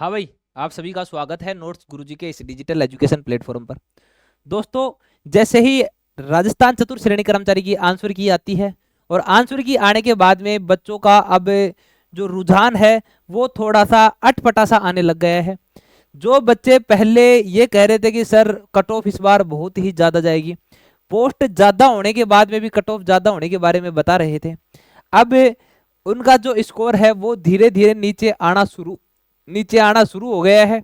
हाँ भाई, आप सभी का स्वागत है नोट्स गुरुजी के इस डिजिटल एजुकेशन प्लेटफॉर्म पर। दोस्तों, जैसे ही राजस्थान चतुर श्रेणी कर्मचारी की आंसर की आती है और आंसर की आने के बाद में बच्चों का अब जो रुझान है वो थोड़ा सा अटपटा सा आने लग गया है। जो बच्चे पहले ये कह रहे थे कि सर कट ऑफ इस बार बहुत ही ज़्यादा जाएगी, पोस्ट ज़्यादा होने के बाद में भी कट ऑफ ज़्यादा होने के बारे में बता रहे थे, अब उनका जो स्कोर है वो धीरे धीरे नीचे आना शुरू हो गया है।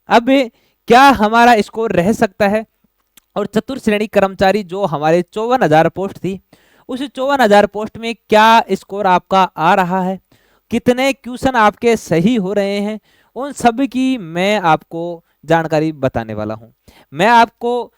अब क्या हमारा स्कोर रह सकता है? और चतुर श्रेणी कर्मचारी जो हमारे 54,000 पोस्ट थी, उस 54,000 पोस्ट में क्या स्कोर आपका आ रहा है, कितने क्वेश्चन आपके सही हो रहे हैं, उन सब की मैं आपको जानकारी बताने वाला हूं। मैं आपको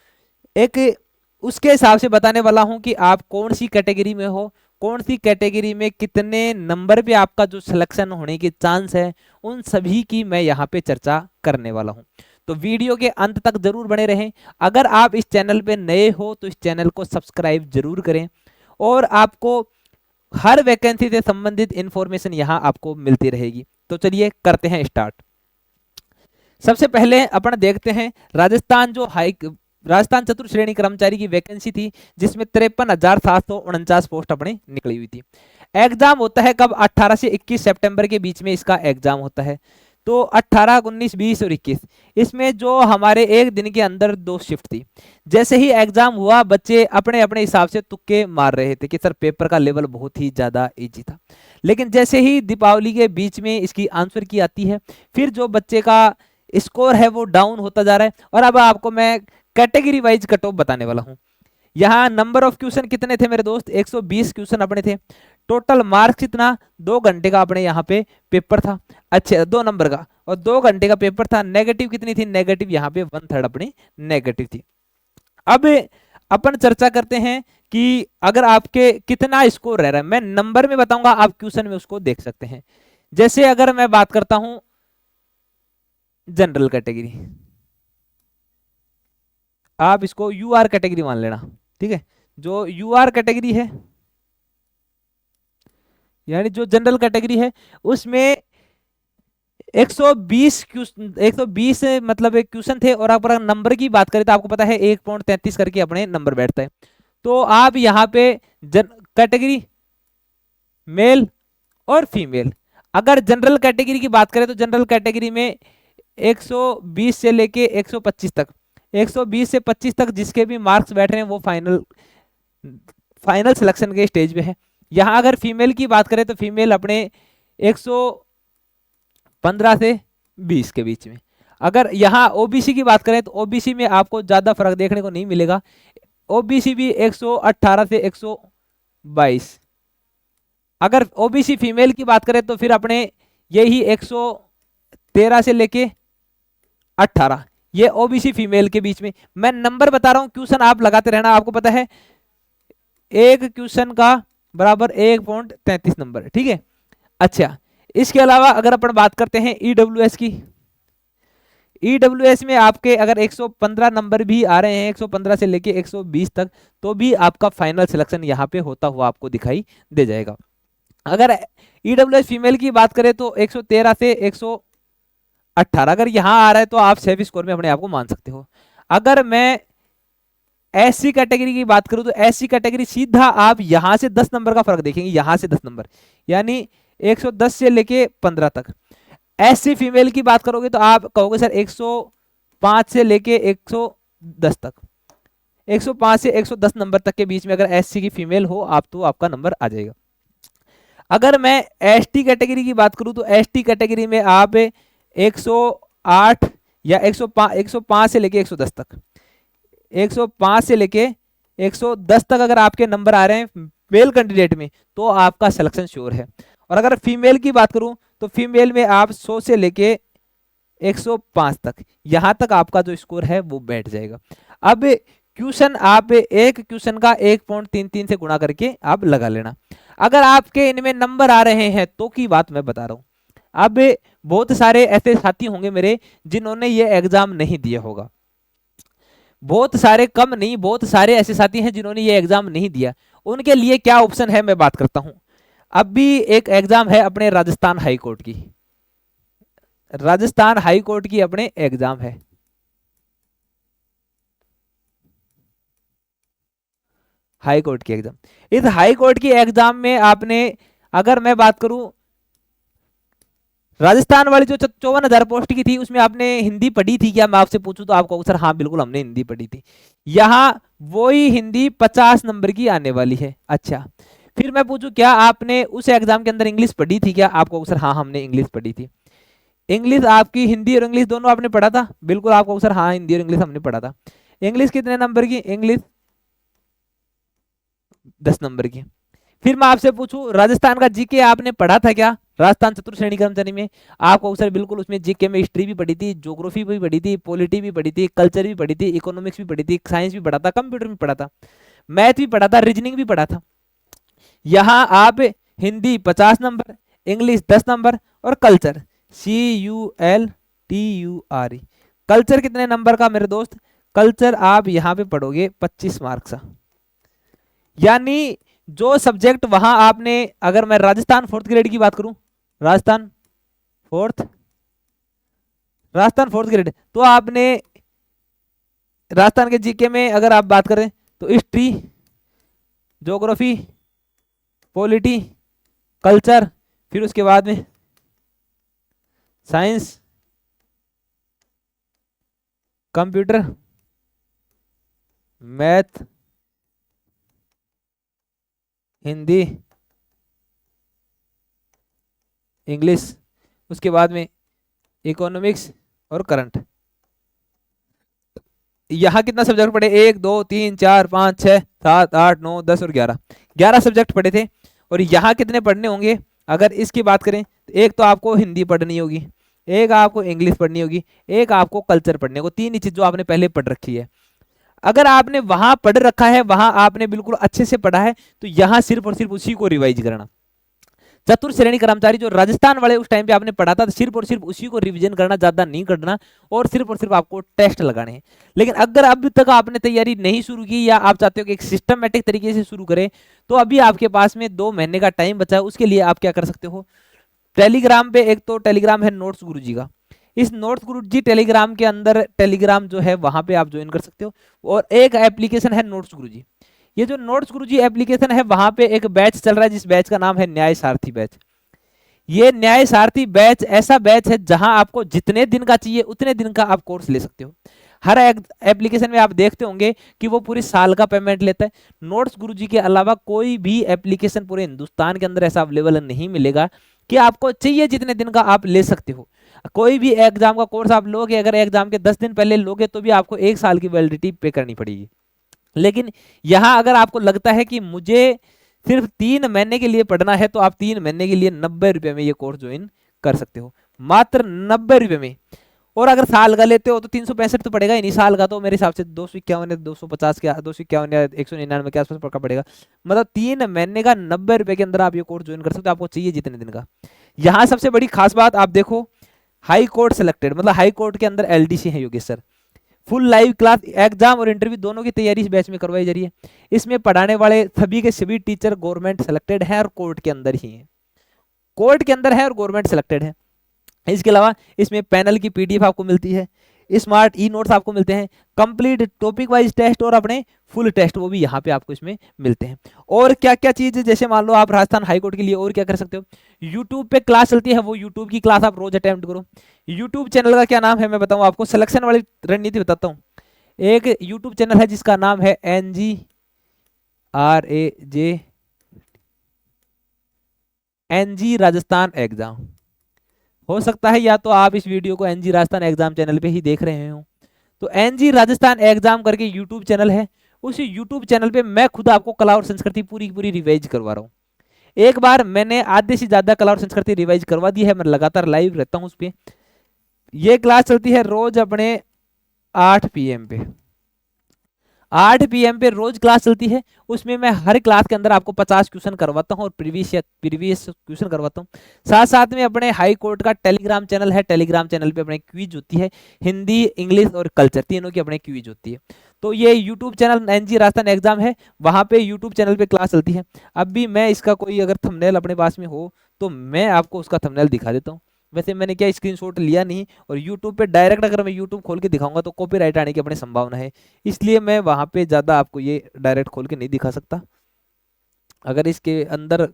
एक उसके हिसाब से बताने वाला हूं कि आप कौन सी कैटेगरी में हो, कौन सी कैटेगरी में कितने नंबर पे आपका जो सिलेक्शन होने के चांस है, उन सभी की मैं यहाँ पे चर्चा करने वाला हूँ। तो वीडियो के अंत तक जरूर बने रहें। अगर आप इस चैनल पे नए हो तो इस चैनल को सब्सक्राइब जरूर करें और आपको हर वैकेंसी से संबंधित इंफॉर्मेशन यहाँ आपको मिलती रहेगी। तो चलिए करते हैं स्टार्ट। सबसे पहले अपन देखते हैं राजस्थान चतुर श्रेणी कर्मचारी की वैकेंसी थी, जिसमें 53,749 पोस्ट अपने निकली हुई थी। एग्जाम होता है कब? 18 से 21 सितंबर के बीच में इसका एग्जाम होता है। तो 18, 19, 20 और 21, इसमें जो हमारे एक दिन के अंदर 2 शिफ्ट थी। जैसे ही एग्जाम हुआ, बच्चे अपने अपने हिसाब से तुक्के मार रहे थे कि सर पेपर का लेवल बहुत ही ज्यादा इजी था। लेकिन जैसे ही दीपावली के बीच में इसकी आंसर की आती है, फिर जो बच्चे का स्कोर है वो डाउन होता जा रहा है। और अब आपको मैं कैटेगरी वाइज कट ऑफ बताने वाला हूं। यहाँ नंबर ऑफ क्वेश्चन कितने थे मेरे दोस्त? 120 क्वेश्चन अपने थे। टोटल मार्क्स कितना? 2 घंटे का अपने यहाँ पे पेपर था। अच्छा, 2 नंबर का और 2 घंटे का पेपर था। नेगेटिव कितनी थी? नेगेटिव यहाँ पे 1/3 अपनी नेगेटिव थी। अब अपन चर्चा करते हैं कि अगर आपके कितना स्कोर रह रहा है, मैं नंबर में बताऊंगा, आप क्वेश्चन में उसको देख सकते हैं। जैसे अगर मैं बात करता हूं जनरल कैटेगरी, आप इसको यूआर कैटेगरी मान लेना, ठीक है। जो यूआर कैटेगरी है, यानी जो जनरल कैटेगरी है, उसमें 120 मतलब एक क्वेश्चन थे। और अगर नंबर की बात करें तो आपको पता है 1.33 करके अपने नंबर बैठता है। तो आप यहाँ पे कैटेगरी मेल और फीमेल, अगर जनरल कैटेगरी की बात करें तो जनरल कैटेगरी में 120 से लेके 125 तक, 120 से 25 तक जिसके भी मार्क्स बैठ रहे हैं वो फाइनल सिलेक्शन के स्टेज पे है। यहाँ अगर फीमेल की बात करें तो फीमेल अपने 115 से 20 के बीच में। अगर यहाँ ओबीसी की बात करें तो ओबीसी में आपको ज्यादा फर्क देखने को नहीं मिलेगा। ओबीसी भी 118 से 122। अगर ओबीसी फीमेल की बात करें तो फिर अपने यही 113 से लेके 18, ये ओबीसी फीमेल के बीच में। मैं नंबर बता रहा हूं, क्वेश्चन आप लगाते रहना। आपको पता है एक क्वेश्चन का बराबर 1.33 नंबर, ठीक है। अच्छा, इसके अलावा अगर अपन बात करते हैं ईडब्ल्यूएस की, ईडब्ल्यूएस में आपके अगर 115 नंबर भी आ रहे हैं, 115 से लेके 120 तक, तो भी आपका फाइनल सिलेक्शन यहाँ पे होता हुआ आपको दिखाई दे जाएगा। अगर ईडब्ल्यूएस फीमेल की बात करें तो 113 से 118 अगर यहाँ आ रहा है तो आप सेफ स्कोर में अपने आप को मान सकते हो। अगर मैं एससी कैटेगरी की बात करूं तो एससी कैटेगरी सीधा आप यहां से 10 नंबर का फर्क देखेंगे, यहां से 10 नंबर, यानी 110 से लेके 15 तक। एससी फीमेल की बात करोगे तो आप कहोगे सर 105 से लेके 110 तक, 105 से 110 नंबर तक के बीच में अगर एससी की फीमेल हो आप तो आपका नंबर आ जाएगा। अगर मैं एसटी कैटेगरी की बात करूं तो एसटी कैटेगरी में आप 108 या 105 से लेके 110 तक, 105 से लेके 110 तक अगर आपके नंबर आ रहे हैं मेल कैंडिडेट में तो आपका सिलेक्शन श्योर है। और अगर फीमेल की बात करूं तो फीमेल में आप 100 से लेके 105 तक, यहां तक आपका जो स्कोर है वो बैठ जाएगा। अब क्वेश्चन आप एक क्वेश्चन का 1.33 से गुणा करके आप लगा लेना। अगर आपके इनमें नंबर आ रहे हैं तो की बात मैं बता रहा हूं। अब बहुत सारे ऐसे साथी होंगे मेरे जिन्होंने ये एग्जाम नहीं दिया होगा, बहुत सारे, कम नहीं, बहुत सारे ऐसे साथी हैं जिन्होंने ये एग्जाम नहीं दिया। उनके लिए क्या ऑप्शन है मैं बात करता हूं। अब भी एक एग्जाम है अपने राजस्थान हाई कोर्ट की, राजस्थान हाई कोर्ट की अपने एग्जाम है। हाई कोर्ट की एग्जाम, इस हाई कोर्ट की एग्जाम में आपने, अगर मैं बात करूं, राजस्थान वाली जो 54,000 पोस्ट की थी उसमें आपने हिंदी पढ़ी थी क्या, मैं आपसे पूछूं तो आपको सर हाँ बिल्कुल हमने हिंदी पढ़ी थी। यहाँ वही हिंदी 50 नंबर की आने वाली है। अच्छा, फिर मैं पूछूं क्या आपने उस एग्जाम के अंदर इंग्लिश पढ़ी थी क्या, आपको सर हाँ हमने इंग्लिश पढ़ी थी। इंग्लिश आपकी, हिंदी और इंग्लिश दोनों आपने पढ़ा था, बिल्कुल आपको सर हाँ हिंदी और इंग्लिश हमने पढ़ा था। इंग्लिश कितने नंबर की, इंग्लिश 10 नंबर की। फिर मैं आपसे पूछूं राजस्थान का जीके आपने पढ़ा था क्या, राजस्थान चतुर्थ श्रेणी कर्मचारी में, आपको सर बिल्कुल उसमें जीके में हिस्ट्री भी पढ़ी थी, ज्योग्राफी भी पढ़ी थी, पॉलिटी भी पढ़ी थी, कल्चर भी पढ़ी थी, इकोनॉमिक्स भी पढ़ी थी, साइंस भी पढ़ा था, कंप्यूटर भी पढ़ा था, मैथ भी पढ़ा था, रीजनिंग भी पढ़ा था। यहाँ आप हिंदी 50 नंबर, इंग्लिश 10 नंबर और कल्चर CULTURE, कल्चर कितने नंबर का मेरे दोस्त, कल्चर आप यहाँ पे पढ़ोगे 25 मार्क्स। यानी जो सब्जेक्ट वहां आपने, अगर मैं राजस्थान फोर्थ ग्रेड की बात करूं, Rajasthan fourth, Rajasthan fourth grade, तो आपने राजस्थान के जीके में अगर आप बात करें तो हिस्ट्री, ज्योग्राफी, पॉलिटी, कल्चर, फिर उसके बाद में science, computer, math, Hindi, English, उसके बाद में इकोनॉमिक्स और करंट। यहाँ कितना सब्जेक्ट पढ़े, 1 2 3 4 5 6 7 8 9 10 और 11, 11 सब्जेक्ट पढ़े थे। और यहाँ कितने पढ़ने होंगे, अगर इसकी बात करें तो एक तो आपको हिंदी पढ़नी होगी, एक आपको इंग्लिश पढ़नी होगी, एक आपको कल्चर पढ़ने को, तीन ही चीज जो आपने पहले पढ़ रखी है। अगर आपने वहां पढ़ रखा है, वहां आपने बिल्कुल अच्छे से पढ़ा है, तो यहाँ सिर्फ और सिर्फ उसी को रिवाइज करना। चतुर्थ श्रेणी कर्मचारी जो राजस्थान वाले उस टाइम पे आपने पढ़ा था, सिर्फ और सिर्फ उसी को रिवीजन करना, ज्यादा नहीं करना, और सिर्फ आपको टेस्ट लगाने हैं। लेकिन अगर अभी तक आपने तैयारी नहीं शुरू की, या आप चाहते हो कि एक सिस्टमेटिक तरीके से शुरू करें, तो अभी आपके पास में 2 महीने का टाइम बचा है। उसके लिए आप क्या कर सकते हो, टेलीग्राम पे, एक तो टेलीग्राम है नोट्स गुरुजी का, इस नोट्स गुरुजी टेलीग्राम के अंदर, टेलीग्राम जो है वहां पे आप ज्वाइन कर सकते हो। और एक एप्लीकेशन है नोट्स गुरुजी, ये जो नोट्स गुरुजी एप्लीकेशन है, वहां पे एक बैच चल रहा है, जिस बैच का नाम है न्याय सारथी बैच। ये न्याय सारथी बैच ऐसा बैच है जहां आपको जितने दिन का चाहिए उतने दिन का आप कोर्स ले सकते हो। हर एप्लीकेशन में आप देखते होंगे कि वो पूरी साल का पेमेंट लेता है। नोट्स गुरुजी के अलावा कोई भी एप्लीकेशन पूरे हिंदुस्तान के अंदर ऐसा अवेलेबल नहीं मिलेगा कि आपको चाहिए जितने दिन का आप ले सकते हो। कोई भी एग्जाम का कोर्स आप लोगे, अगर एग्जाम के 10 दिन पहले लोगे तो भी आपको 1 साल की वैलिडिटी पे करनी पड़ेगी। लेकिन यहाँ अगर आपको लगता है कि मुझे सिर्फ 3 महीने के लिए पढ़ना है, तो आप 3 महीने के लिए 90 रुपए में ये कोर्स ज्वाइन कर सकते हो, मात्र 90 रुपए में। और अगर साल का लेते हो तो 365 तो पड़ेगा ही नहीं, साल का तो मेरे हिसाब से 251 या 250 के, 251 या 199 के आसपास पक्का पड़ेगा। मतलब 3 महीने का 90 रुपए के अंदर आप ये कोर्स ज्वाइन कर सकते हो, आपको चाहिए जितने दिन का। यहाँ सबसे बड़ी खास बात आप देखो, हाई कोर्ट सिलेक्टेड, मतलब हाई कोर्ट के अंदर LDC है Yogesh sir. Full live class, exam और इंटरव्यू दोनों की तैयारी इस बैच में करवाई जा रही है। इसमें पढ़ाने वाले सभी के सभी टीचर गवर्नमेंट सेलेक्टेड हैं और कोर्ट के अंदर ही हैं, कोर्ट के अंदर है और गवर्नमेंट सेलेक्टेड है। इसके अलावा इसमें पैनल की PDF आपको मिलती है, स्मार्ट नोट्स आपको मिलते हैं, कंप्लीट टॉपिक वाइज टेस्ट और अपने फुल टेस्ट वो भी यहाँ पे आपको इसमें मिलते हैं। और क्या क्या चीज, जैसे मान लो आप राजस्थान हाईकोर्ट के लिए और क्या कर सकते हो, यूट्यूब पे क्लास चलती है, वो यूट्यूब की क्लास आप रोज अटेम्प्ट करो। यूट्यूब चैनल का क्या नाम है मैं बताऊं आपको, सिलेक्शन वाली रणनीति बताता हूँ। एक यूट्यूब चैनल है जिसका नाम है NG राजस्थान एग्जाम। हो सकता है या तो आप इस वीडियो को NG राजस्थान एग्जाम चैनल पे ही देख रहे हो, तो NG राजस्थान एग्जाम करके यूट्यूब चैनल है, उसी यूट्यूब चैनल पे मैं खुद आपको कला और संस्कृति पूरी पूरी रिवाइज करवा रहा हूँ। एक बार मैंने आधे से ज्यादा कला और संस्कृति रिवाइज करवा दी है, मैं लगातार लाइव रहता हूँ उस पर। ये क्लास चलती है रोज अपने 8 PM पे, 8 PM पे रोज क्लास चलती है। उसमें मैं हर क्लास के अंदर आपको 50 क्वेश्चन करवाता हूँ और प्रीवियस क्वेश्चन करवाता हूँ। साथ साथ में अपने हाई कोर्ट का टेलीग्राम चैनल है, टेलीग्राम चैनल पे अपने क्विज होती है, हिंदी, इंग्लिश और कल्चर तीनों की अपने क्विज होती है। तो ये YouTube channel NG Rajasthan exam है, वहाँ पे यूट्यूब चैनल पे क्लास चलती है। अब भी मैं इसका कोई अगर थंबनेल अपने पास में हो तो मैं आपको उसका थंबनेल दिखा देता हूँ। वैसे मैंने क्या स्क्रीनशॉट लिया नहीं, और यूट्यूब पे डायरेक्ट अगर मैं यूट्यूब खोल के दिखाऊंगा तो कॉपीराइट आने की अपनी संभावना है, इसलिए मैं वहां पे ज़्यादा आपको ये डायरेक्ट खोल के नहीं दिखा सकता। अगर इसके अंदर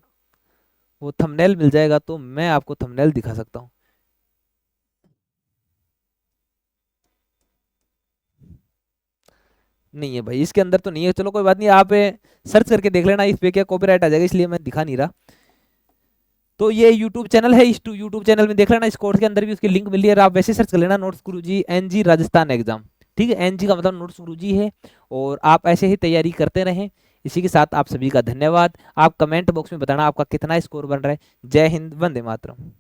वो थंबनेल मिल जाएगा तो मैं आपको थंबनेल दिखा सकता हूँ। नहीं है भाई, इसके अंदर तो नहीं है। चलो कोई बात नहीं, आप सर्च करके देख लेना, इस पे क्या कॉपीराइट आ जाएगा, इसलिए मैं दिखा नहीं रहा। तो ये यूट्यूब चैनल है, इस यूट्यूब चैनल में देख लेना, इस कोर्स के अंदर भी उसकी लिंक मिल रही है, आप वैसे सर्च कर लेना नोट्स गुरुजी एनजी राजस्थान एग्जाम। ठीक है, एनजी का मतलब नोट्स गुरुजी है, और आप ऐसे ही तैयारी करते रहें। इसी के साथ आप सभी का धन्यवाद। आप कमेंट बॉक्स में बताना आपका कितना स्कोर बन रहा है। जय हिंद, वंदे मातरम।